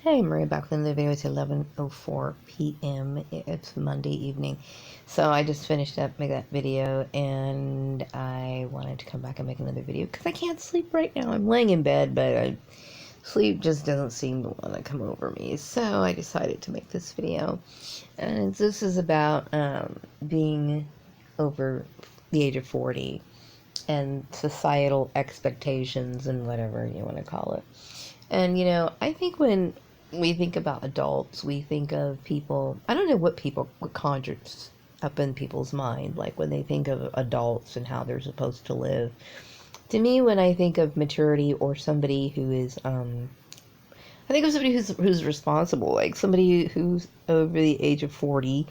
Hey, Maria back with another video. It's 11:04 p.m. It's Monday evening. So I just finished up making that video and I wanted to come back and make another video because I can't sleep right now. I'm laying in bed, but sleep just doesn't seem to want to come over me. So I decided to make this video. And this is about being over the age of 40 and societal expectations and whatever you want to call it. And, I think when we think about adults, we think of people, I don't know what conjures up in people's mind, like when they think of adults and how they're supposed to live. To me, when I think of maturity or somebody who is, I think of somebody who's responsible, like somebody who's over the age of 40,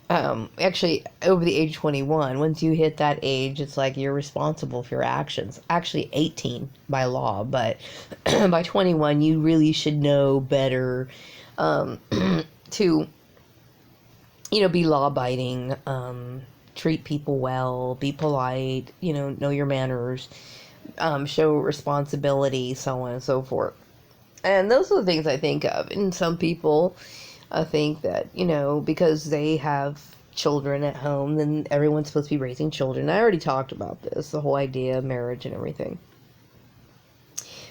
actually over the age of 21. Once you hit that age, it's like you're responsible for your actions. Actually 18 by law, but by 21 you really should know better, to be law abiding, treat people well, be polite, know your manners, show responsibility, so on and so forth. And those are the things I think of. And some people, I think that, because they have children at home, then everyone's supposed to be raising children. I already talked about this, the whole idea of marriage and everything.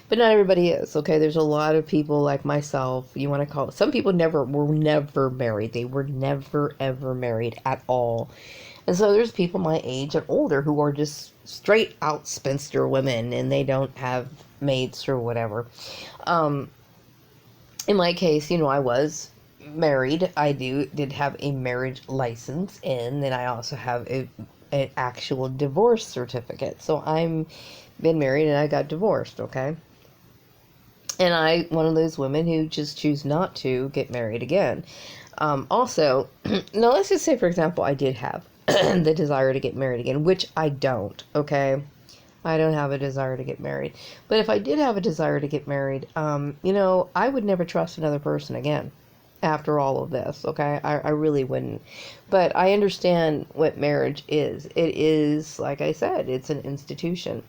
But not everybody is, okay? There's a lot of people like myself, you want to call it. Some people were never married. They were never, ever married at all. And so there's people my age and older who are just straight out spinster women and they don't have mates or whatever. In my case, I was married. I did have a marriage license, and then I also have an actual divorce certificate. So I'm been married and I got divorced, okay? And I one of those women who just choose not to get married again. Also, now let's just say, for example, I did have the desire to get married again, which I don't, okay? I don't have a desire to get married. But if I did have a desire to get married, I would never trust another person again after all of this, okay? I really wouldn't. But I understand what marriage is. It is, like I said, it's an institution,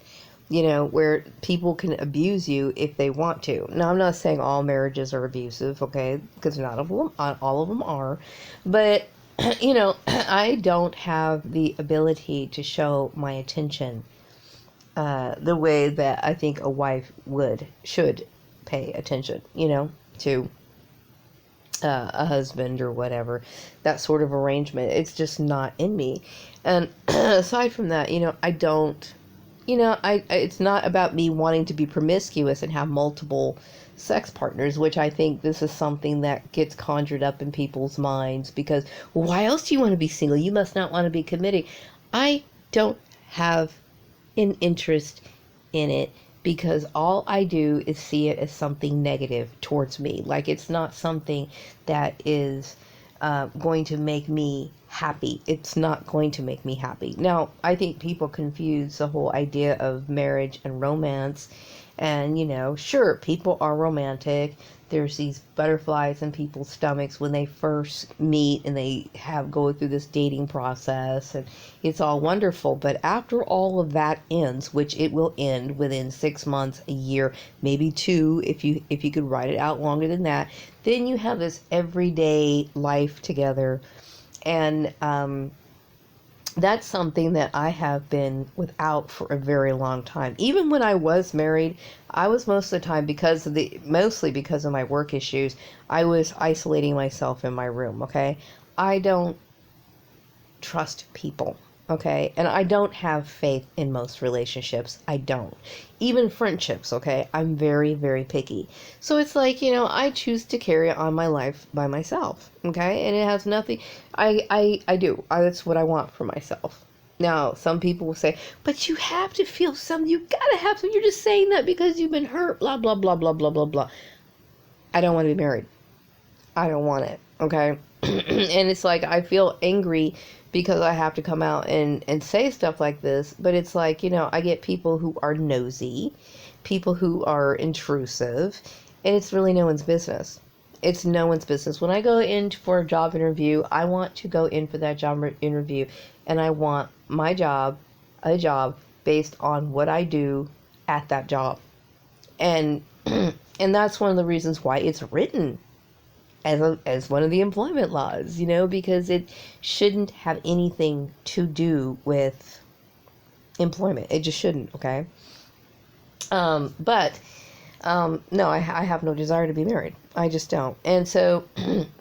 where people can abuse you if they want to. Now, I'm not saying all marriages are abusive, okay? Because not all of them are. But, I don't have the ability to show my attention the way that I think a wife should pay attention, to a husband or whatever, that sort of arrangement. It's just not in me. And aside from that, I don't, it's not about me wanting to be promiscuous and have multiple sex partners, which I think this is something that gets conjured up in people's minds because, well, why else do you want to be single? You must not want to be committed. I don't have an interest in it because all I do is see it as something negative towards me. Like it's not something that is going to make me happy. It's not going to make me happy. Now, I think people confuse the whole idea of marriage and romance. And, sure, people are romantic. There's these butterflies in people's stomachs when they first meet and they go through this dating process, and it's all wonderful. But after all of that ends, which it will end within 6 months, a year, maybe 2, if you could write it out longer than that, then you have this everyday life together. And that's something that I have been without for a very long time. Even when I was married, I was most of the time, mostly because of my work issues, I was isolating myself in my room, okay? I don't trust people, okay? And I don't have faith in most relationships. I don't. Even friendships, okay? I'm very, very picky. So it's like, I choose to carry on my life by myself, okay? And it has nothing, I do. That's what I want for myself. Now, some people will say, but you have to feel something. You gotta have something. You're just saying that because you've been hurt, blah, blah, blah, blah, blah, blah, blah. I don't want to be married. I don't want it, okay? And it's like I feel angry because I have to come out and say stuff like this, but it's like, I get people who are nosy, people who are intrusive, and it's really no one's business. It's no one's business. When I go in for a job interview, I want to go in for that job interview, and I want my job, a job based on what I do at that job. And And that's one of the reasons why it's written as one of the employment laws, because it shouldn't have anything to do with employment. It just shouldn't, okay? But no, I have no desire to be married. I just don't. And so,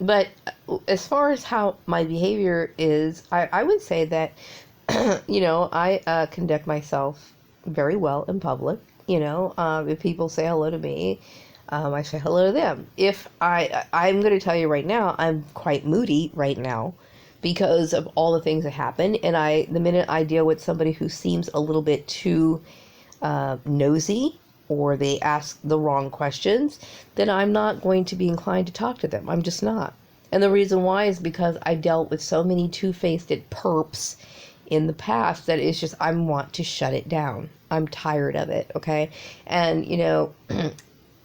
but as far as how my behavior is, I would say that, I conduct myself very well in public. If people say hello to me, I say hello to them. If I'm going to tell you right now, I'm quite moody right now because of all the things that happen. And the minute I deal with somebody who seems a little bit too nosy, or they ask the wrong questions, then I'm not going to be inclined to talk to them. I'm just not. And the reason why is because I dealt with so many two-faced perps in the past that it's just, I want to shut it down. I'm tired of it, okay? And,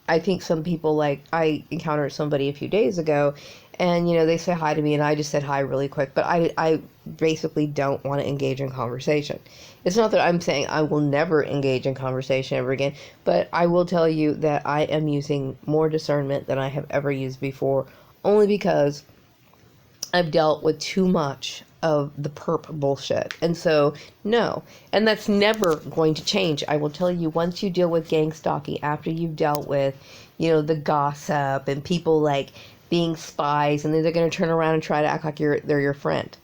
I think some people, like, I encountered somebody a few days ago, and, they say hi to me, and I just said hi really quick, but I basically don't want to engage in conversation. It's not that I'm saying I will never engage in conversation ever again, but I will tell you that I am using more discernment than I have ever used before, only because I've dealt with too much of the perp bullshit. And so, no. And that's never going to change. I will tell you, once you deal with gang stalking, after you've dealt with, the gossip and people, like, being spies, and then they're going to turn around and try to act like they're your friend.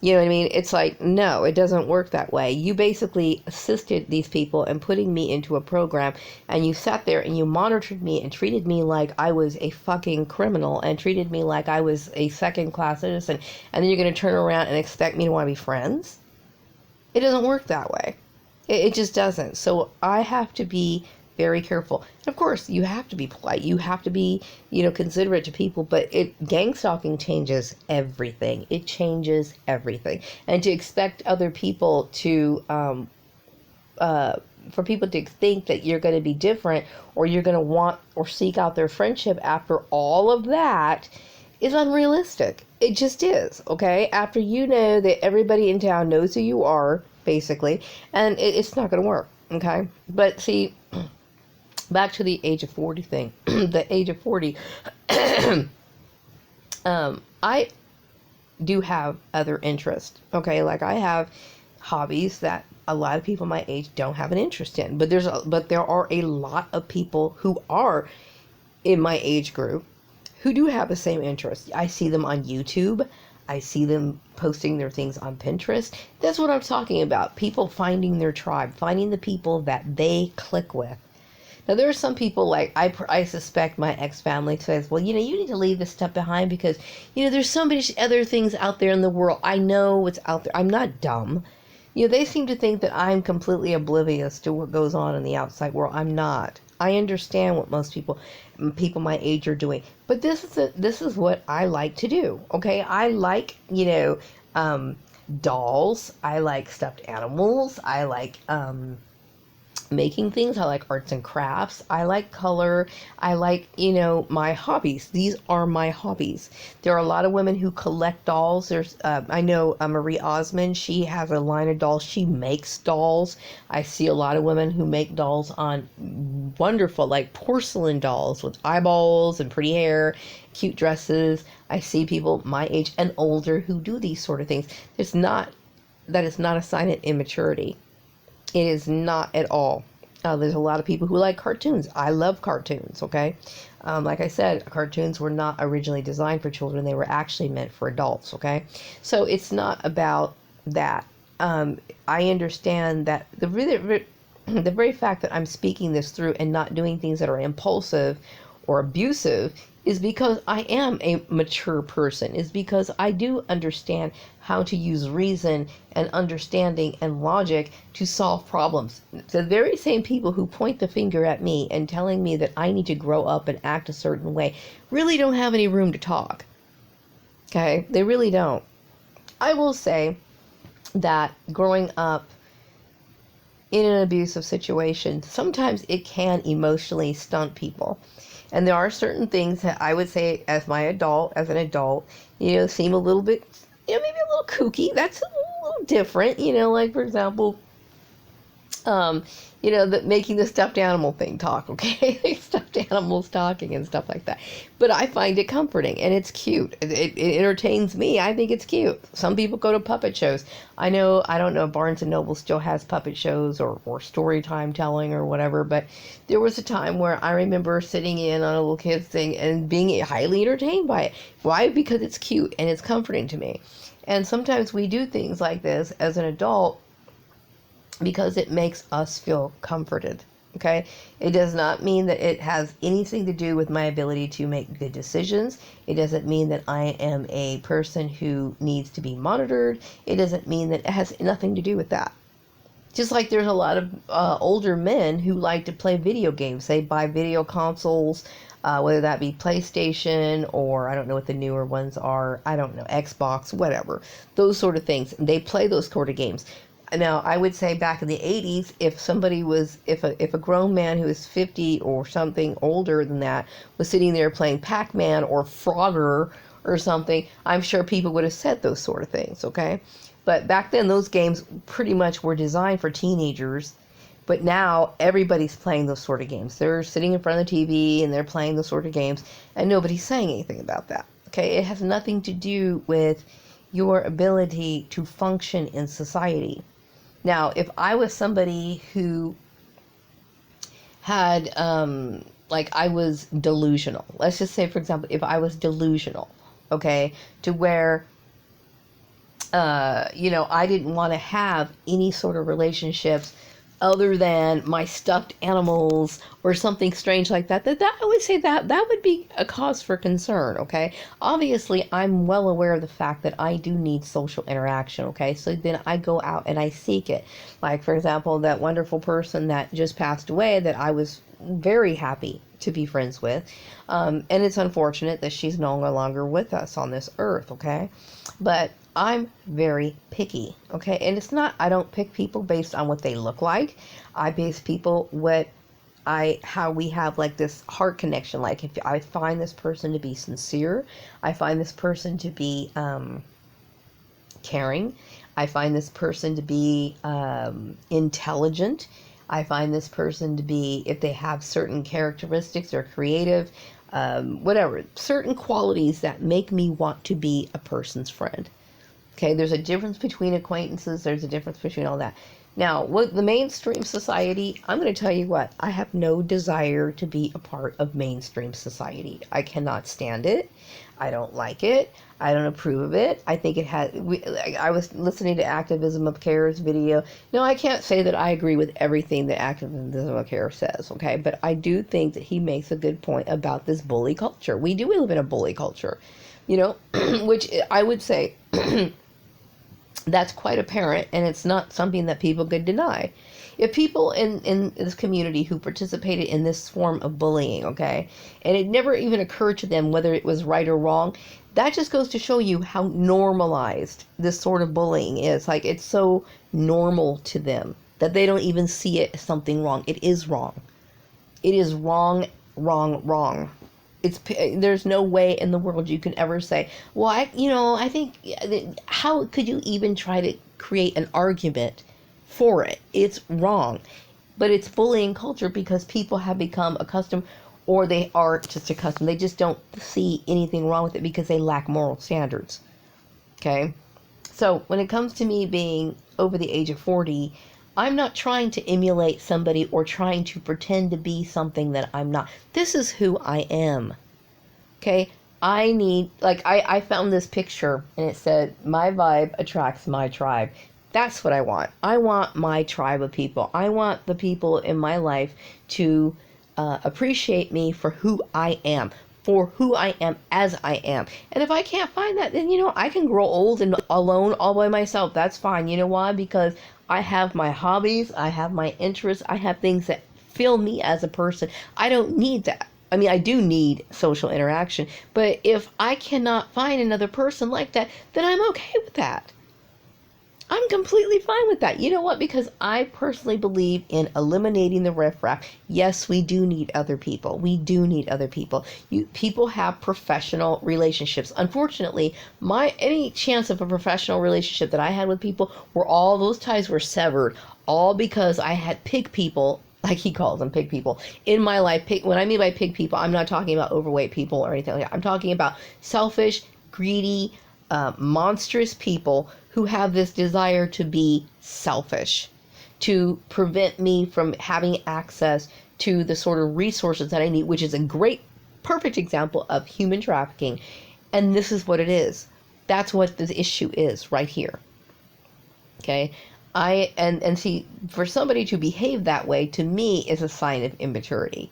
You know what I mean? It's like, no, it doesn't work that way. You basically assisted these people in putting me into a program, and you sat there and you monitored me and treated me like I was a fucking criminal and treated me like I was a second-class citizen, and then you're going to turn around and expect me to want to be friends? It doesn't work that way. It just doesn't. So I have to be very careful. And of course, you have to be polite. You have to be, considerate to people, but gang stalking changes everything. It changes everything. And to expect other people to, for people to think that you're going to be different, or you're going to want or seek out their friendship after all of that, is unrealistic. It just is, okay? After you know that everybody in town knows who you are, basically, and it's not going to work, okay? But see, back to the age of 40 thing. The age of 40, I do have other interests, okay? Like, I have hobbies that a lot of people my age don't have an interest in. But there are a lot of people who are in my age group who do have the same interests. I see them on YouTube. I see them posting their things on Pinterest. That's what I'm talking about. People finding their tribe, finding the people that they click with. Now, there are some people, like, I suspect my ex-family says, well, you need to leave this stuff behind because, there's so many other things out there in the world. I know what's out there. I'm not dumb. They seem to think that I'm completely oblivious to what goes on in the outside world. I'm not. I understand what most people my age are doing. But this is what I like to do, okay? I like, dolls. I like stuffed animals. I like, making things. I like arts and crafts. I like color. I like, my hobbies. These are my hobbies. There are a lot of women who collect dolls. There's, I know Marie Osmond. She has a line of dolls. She makes dolls. I see a lot of women who make dolls on wonderful, like porcelain dolls with eyeballs and pretty hair, cute dresses. I see people my age and older who do these sort of things. That is not a sign of immaturity. It is not at all. There's a lot of people who like cartoons. I love cartoons, okay? Like I said, cartoons were not originally designed for children. They were actually meant for adults, okay? So it's not about that. I understand that the very fact that I'm speaking this through and not doing things that are impulsive or abusive is because I am a mature person, is because I do understand how to use reason and understanding and logic to solve problems. The very same people who point the finger at me and telling me that I need to grow up and act a certain way really don't have any room to talk. Okay? They really don't. I will say that growing up in an abusive situation, sometimes it can emotionally stunt people. And there are certain things that I would say as an adult, seem a little bit, maybe a little kooky. That's a little different, like, for example, um, making the stuffed animal thing talk, okay? Stuffed animals talking and stuff like that. But I find it comforting and it's cute. It entertains me. I think it's cute. Some people go to puppet shows. I don't know if Barnes and Noble still has puppet shows or story time telling or whatever, but there was a time where I remember sitting in on a little kid's thing and being highly entertained by it. Why? Because it's cute and it's comforting to me. And sometimes we do things like this as an adult because it makes us feel comforted. Okay? It does not mean that it has anything to do with my ability to make good decisions. It doesn't mean that I am a person who needs to be monitored. It doesn't mean that it has nothing to do with that. Just like there's a lot of older men who like to play video games. They buy video consoles, whether that be PlayStation or I don't know what the newer ones are. I don't know, Xbox, whatever. Those sort of things. They play those sort of games. Now, I would say back in the 80s, if a grown man who is 50 or something older than that was sitting there playing Pac-Man or Frogger or something, I'm sure people would have said those sort of things, okay? But back then, those games pretty much were designed for teenagers. But now, everybody's playing those sort of games. They're sitting in front of the TV and they're playing those sort of games, and nobody's saying anything about that, okay? It has nothing to do with your ability to function in society. Now, if I was somebody who had, I was delusional. Let's just say, for example, if I was delusional, okay, to where, I didn't want to have any sort of relationships other than my stuffed animals or something strange like that, I would say that would be a cause for concern, okay? Obviously, I'm well aware of the fact that I do need social interaction, okay? So then I go out and I seek it. Like, for example, that wonderful person that just passed away that I was very happy to be friends with. And it's unfortunate that she's no longer with us on this earth, okay? But I'm very picky, okay? And it's not, I don't pick people based on what they look like. I base people how we have like this heart connection. Like if I find this person to be sincere, I find this person to be caring, I find this person to be intelligent, I find this person to be, if they have certain characteristics or creative, whatever, certain qualities that make me want to be a person's friend. Okay, there's a difference between acquaintances, there's a difference between all that. Now, what the mainstream society, I'm going to tell you what, I have no desire to be a part of mainstream society. I cannot stand it. I don't like it. I don't approve of it. I think it has, I was listening to Activism of Care's video. No, I can't say that I agree with everything that Activism of Care says, okay? But I do think that he makes a good point about this bully culture. We do live in a bully culture, which I would say that's quite apparent, and it's not something that people could deny. If people in this community who participated in this form of bullying, okay, and it never even occurred to them whether it was right or wrong, that just goes to show you how normalized this sort of bullying is. Like, it's so normal to them that they don't even see it as something wrong. It is wrong. It is wrong, wrong, wrong. There's no way in the world you can ever say, well, I think, how could you even try to create an argument for it? It's wrong. But it's bullying culture because people have become accustomed, or they are just accustomed. They just don't see anything wrong with it because they lack moral standards. Okay? So when it comes to me being over the age of 40, I'm not trying to emulate somebody or trying to pretend to be something that I'm not. This is who I am. Okay? I found this picture and it said, my vibe attracts my tribe. That's what I want. I want my tribe of people. I want the people in my life to appreciate me for who I am. For who I am as I am. And if I can't find that, then, I can grow old and alone all by myself. That's fine. You know why? Because I have my hobbies, I have my interests, I have things that fill me as a person. I don't need that. I mean, I do need social interaction, but if I cannot find another person like that, then I'm okay with that. I'm completely fine with that. You know what? Because I personally believe in eliminating the riffraff. Yes, we do need other people. We do need other people. People have professional relationships. Unfortunately, any chance of a professional relationship that I had with people where all those ties were severed, all because I had pig people, like he calls them, pig people, in my life. When I mean by pig people, I'm not talking about overweight people or anything like that. I'm talking about selfish, greedy, monstrous people who have this desire to be selfish, to prevent me from having access to the sort of resources that I need, which is a perfect example of human trafficking. And this is what it is. That's what the issue is right here. Okay? And see, for somebody to behave that way, to me, is a sign of immaturity.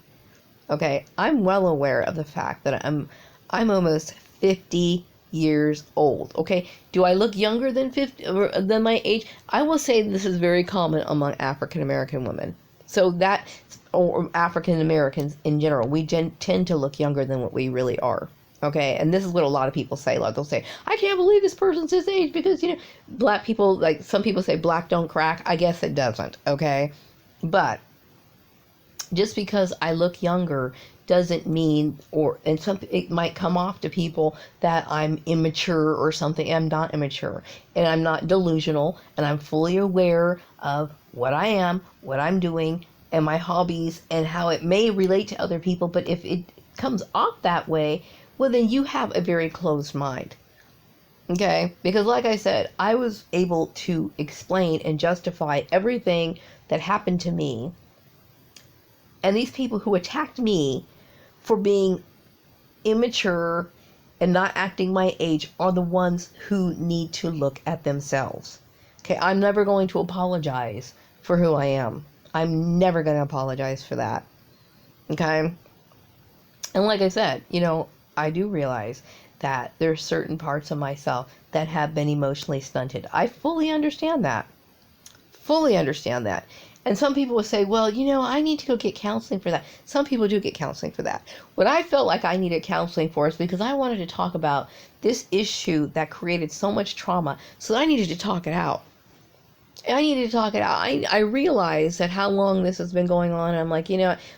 Okay? I'm well aware of the fact that I'm almost 50 years old. Okay, do I look younger than 50 than my age? I will say this is very common among African American women. So that, or African Americans in general, we tend to look younger than what we really are. Okay, and this is what a lot of people say. They'll say, I can't believe this person's this age because, black people, like some people say black don't crack. I guess it doesn't. Okay, but just because I look younger doesn't mean, it might come off to people that I'm immature or something. I'm not immature, and I'm not delusional, and I'm fully aware of what I am, what I'm doing, and my hobbies, and how it may relate to other people. But if it comes off that way, well, then you have a very closed mind. Okay? Because like I said, I was able to explain and justify everything that happened to me. And these people who attacked me for being immature and not acting my age are the ones who need to look at themselves. Okay, I'm never going to apologize for who I am. I'm never going to apologize for that. Okay? And like I said, I do realize that there's certain parts of myself that have been emotionally stunted. I fully understand that. Fully understand that. And some people will say, well, I need to go get counseling for that. Some people do get counseling for that. What I felt like I needed counseling for is because I wanted to talk about this issue that created so much trauma. So I needed to talk it out. I realized that how long this has been going on. And I'm like,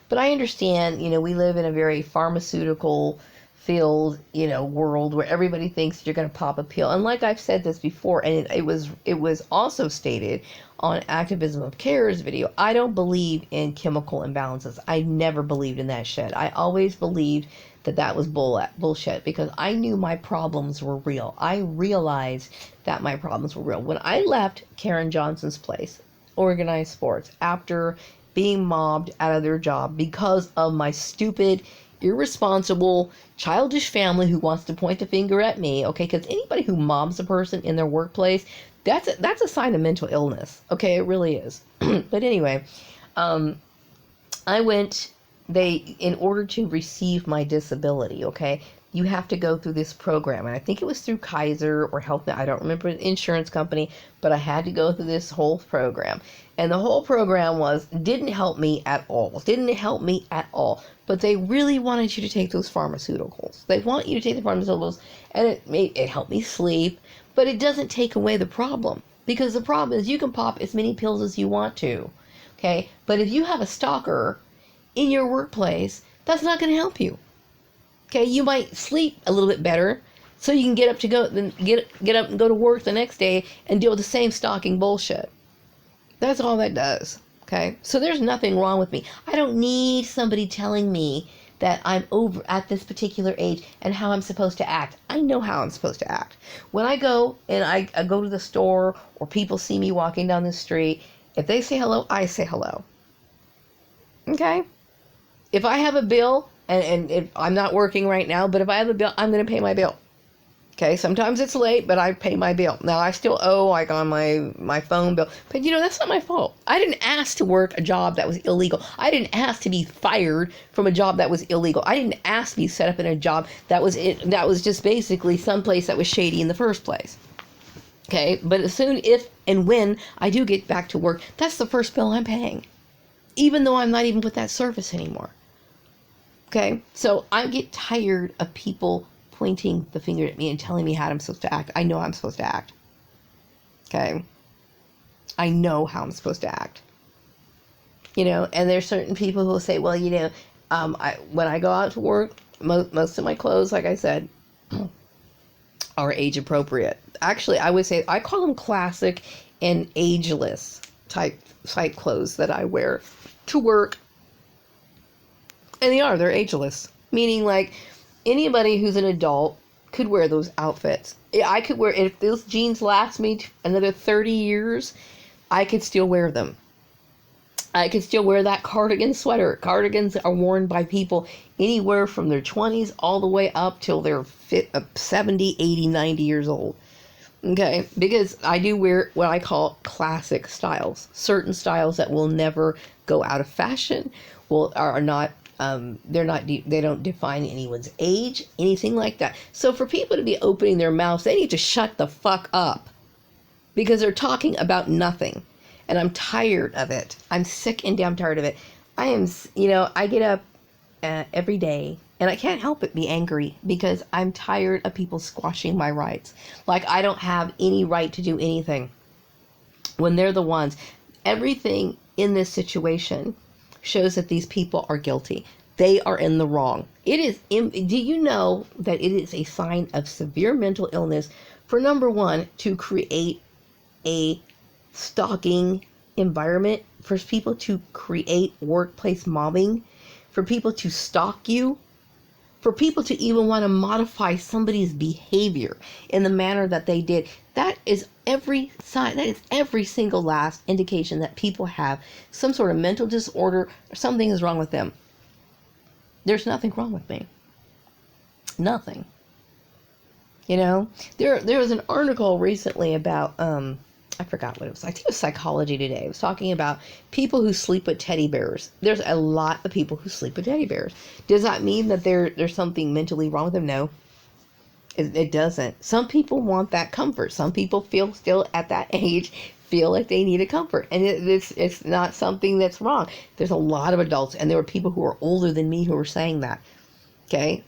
but I understand, we live in a very pharmaceutical filled, world where everybody thinks you're going to pop a pill. And like I've said this before, and it was also stated on Activism of Care's video, I don't believe in chemical imbalances. I never believed in that shit. I always believed that was bullshit because I knew my problems were real. I realized that my problems were real. When I left Karen Johnson's place, Organized Sports, after being mobbed out of their job because of my stupid, irresponsible, childish family who wants to point the finger at me, okay? Because anybody who mobs a person in their workplace, that's a sign of mental illness, okay? It really is. But anyway, I went, in order to receive my disability, okay, you have to go through this program, and I think it was through Kaiser or Health, I don't remember the insurance company, but I had to go through this whole program, and the whole program didn't help me at all, but they really wanted you to take those pharmaceuticals. They want you to take the pharmaceuticals, and it helped me sleep, but it doesn't take away the problem, because the problem is you can pop as many pills as you want to, okay, but if you have a stalker in your workplace, that's not going to help you. Okay, you might sleep a little bit better, so you can get up and go to work the next day and deal with the same stalking bullshit. That's all that does. Okay, so there's nothing wrong with me. I don't need somebody telling me that I'm over at this particular age and how I'm supposed to act. I know how I'm supposed to act. When I go and I go to the store or people see me walking down the street, if they say hello, I say hello. Okay? If I have a bill, and if I'm not working right now, but if I have a bill, I'm going to pay my bill. Okay, sometimes it's late, but I pay my bill. Now, I still owe, like, on my phone bill. But, that's not my fault. I didn't ask to work a job that was illegal. I didn't ask to be fired from a job that was illegal. I didn't ask to be set up in a job that was just basically someplace that was shady in the first place. Okay, but as soon if and when I do get back to work, that's the first bill I'm paying. Even though I'm not even with that service anymore. Okay, so I get tired of people pointing the finger at me and telling me how I'm supposed to act. I know I'm supposed to act. Okay, I know how I'm supposed to act. And there's certain people who will say, well, when I go out to work, most of my clothes, like I said, are age appropriate. Actually, I would say I call them classic and ageless type clothes that I wear to work. And they're ageless. Meaning, like, anybody who's an adult could wear those outfits. I could wear, if those jeans last me another 30 years, I could still wear them. I could still wear that cardigan sweater. Cardigans are worn by people anywhere from their 20s all the way up till they're 70, 80, 90 years old. Okay, because I do wear what I call classic styles. Certain styles that will never go out of fashion, are not, they don't define anyone's age, anything like that. So for people to be opening their mouths, they need to shut the fuck up, because they're talking about nothing. And I'm tired of it. I'm sick and damn tired of it. I get up every day, and I can't help but be angry, because I'm tired of people squashing my rights. Like I don't have any right to do anything when they're the ones. Everything in this situation shows that these people are guilty. They are in the wrong. Do you know that it is a sign of severe mental illness for, number one, to create a stalking environment, for people to create workplace mobbing, for people to stalk you, for people to even want to modify somebody's behavior in the manner that they did? That is every sign, that is every single last indication that people have some sort of mental disorder, or something is wrong with them. There's nothing wrong with me. Nothing. There was an article recently about I forgot what it was. I think it was Psychology Today. It was talking about people who sleep with teddy bears. There's a lot of people who sleep with teddy bears. Does that mean that there's something mentally wrong with them? No, it doesn't. Some people want that comfort. Some people feel still at that age, feel like they need a comfort. And it's not something that's wrong. There's a lot of adults, and there were people who were older than me who were saying that. Okay?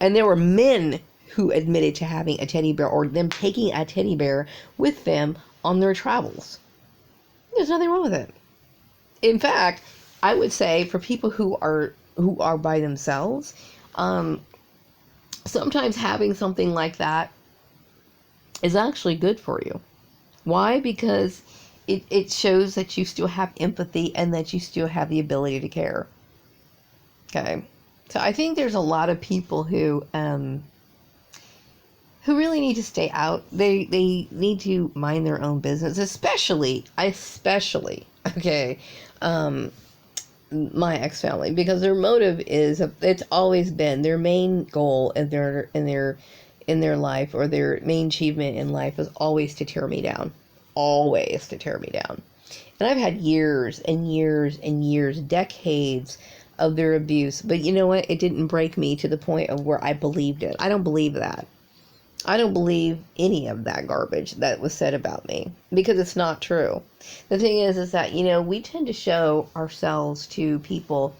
And there were men who admitted to having a teddy bear, or them taking a teddy bear with them on their travels. There's nothing wrong with it. In fact, I would say for people who are by themselves, sometimes having something like that is actually good for you. Why? Because it shows that you still have empathy, and that you still have the ability to care. Okay? So I think there's a lot of people who really need to stay out. They need to mind their own business, especially, okay, my ex-family, because their motive is, it's always been their main goal in their life, or their main achievement in life, is always to tear me down. Always to tear me down. And I've had years and years and years, decades of their abuse. But you know what? It didn't break me to the point of where I believed it. I don't believe that. I don't believe any of that garbage that was said about me, because it's not true. The thing is that, we tend to show ourselves to people.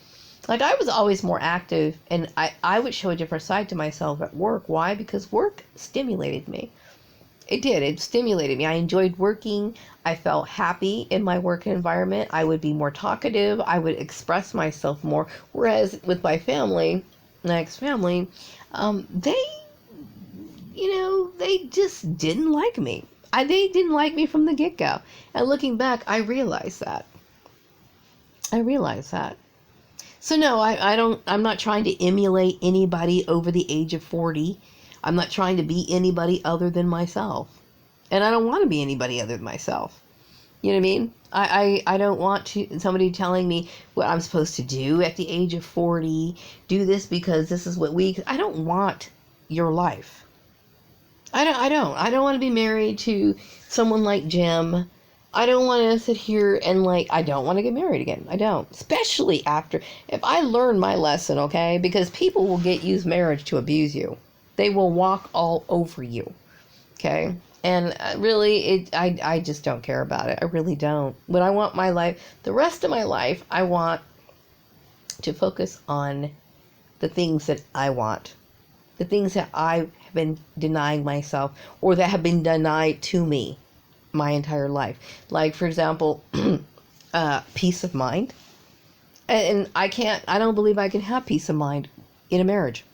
Like, I was always more active, and I would show a different side to myself at work. Why? Because work stimulated me. It did. It stimulated me. I enjoyed working. I felt happy in my work environment. I would be more talkative. I would express myself more. Whereas with my family, my ex-family, they just didn't like me. They didn't like me from the get-go. And looking back, I realized that. So no, I'm not trying to emulate anybody over the age of 40. I'm not trying to be anybody other than myself. And I don't want to be anybody other than myself. You know what I mean? I don't want somebody telling me what I'm supposed to do at the age of 40. Do this because this is what I don't want your life. I don't want to be married to someone like Jim. I don't want to sit here and I don't want to get married again. I don't. Especially if I learn my lesson, okay? Because people will use marriage to abuse you. They will walk all over you, okay? And really, I just don't care about it. I really don't. But I want my life, the rest of my life, I want to focus on the things that I want. The things that I have been denying myself, or that have been denied to me. my entire life. Like, for example, peace of mind. And I don't believe I can have peace of mind in a marriage.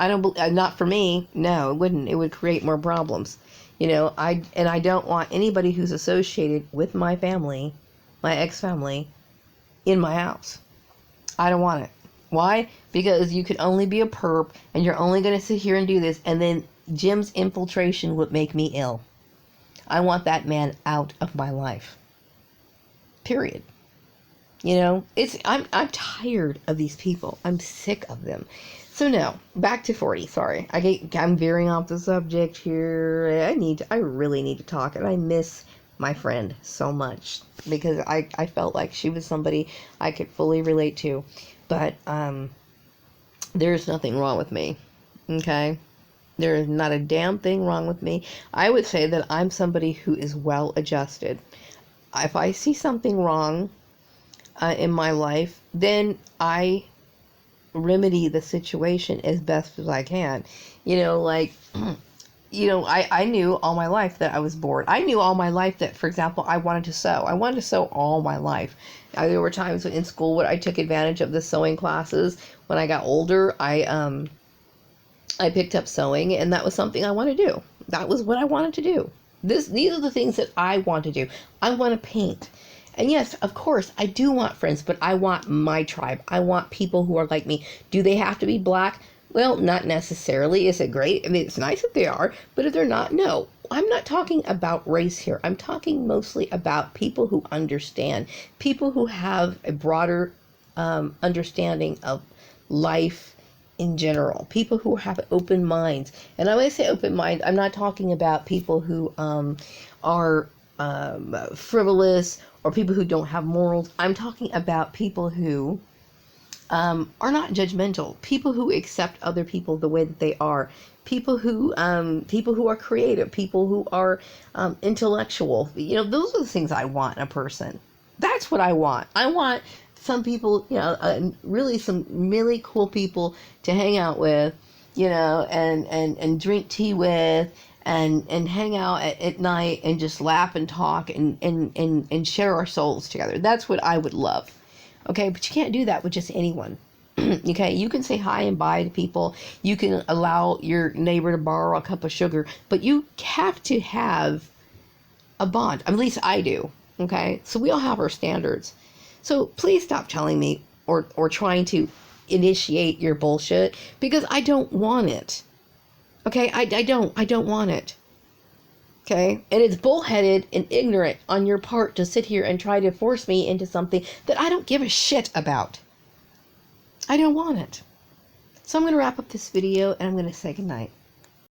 Not for me. No, it wouldn't. It would create more problems. I don't want anybody who's associated with my family, my ex-family, in my house. I don't want it. Why? Because you could only be a perp, and you're only going to sit here and do this, and then Jim's infiltration would make me ill. I want that man out of my life. Period. I'm tired of these people. I'm sick of them. So no, back to 40. Sorry, I'm veering off the subject here. I really need to talk, and I miss my friend so much because I felt like she was somebody I could fully relate to. But there's nothing wrong with me. Okay? There is not a damn thing wrong with me. I would say that I'm somebody who is well adjusted. If I see something wrong in my life, then I remedy the situation as best as I can. I knew all my life that I was bored. I knew all my life that, for example, I wanted to sew. I wanted to sew all my life. There were times in school when I took advantage of the sewing classes. When I got older, I picked up sewing, and that was something I wanted to do. That was what I wanted to do. These are the things that I want to do. I want to paint. And yes, of course, I do want friends, but I want my tribe. I want people who are like me. Do they have to be black? Well, not necessarily. Is it great? I mean, it's nice if they are, but if they're not, no. I'm not talking about race here. I'm talking mostly about people who understand, people who have a broader understanding of life in general, people who have open minds. And when I say open mind, I'm not talking about people who are frivolous or people who don't have morals. I'm talking about people who are not judgmental, people who accept other people the way that they are, people who are creative, people who are intellectual. Those are the things I want in a person. That's what I want. I want some people, really some really cool people to hang out with, and drink tea with, and hang out at night and just laugh and talk and share our souls together. That's what I would love. Okay, but you can't do that with just anyone. Okay, you can say hi and bye to people. You can allow your neighbor to borrow a cup of sugar, but you have to have a bond. At least I do. Okay, so we all have our standards. So please stop telling me or trying to initiate your bullshit, because I don't want it. Okay, I don't want it. Okay, and it's bullheaded and ignorant on your part to sit here and try to force me into something that I don't give a shit about. I don't want it. So I'm going to wrap up this video and I'm going to say goodnight.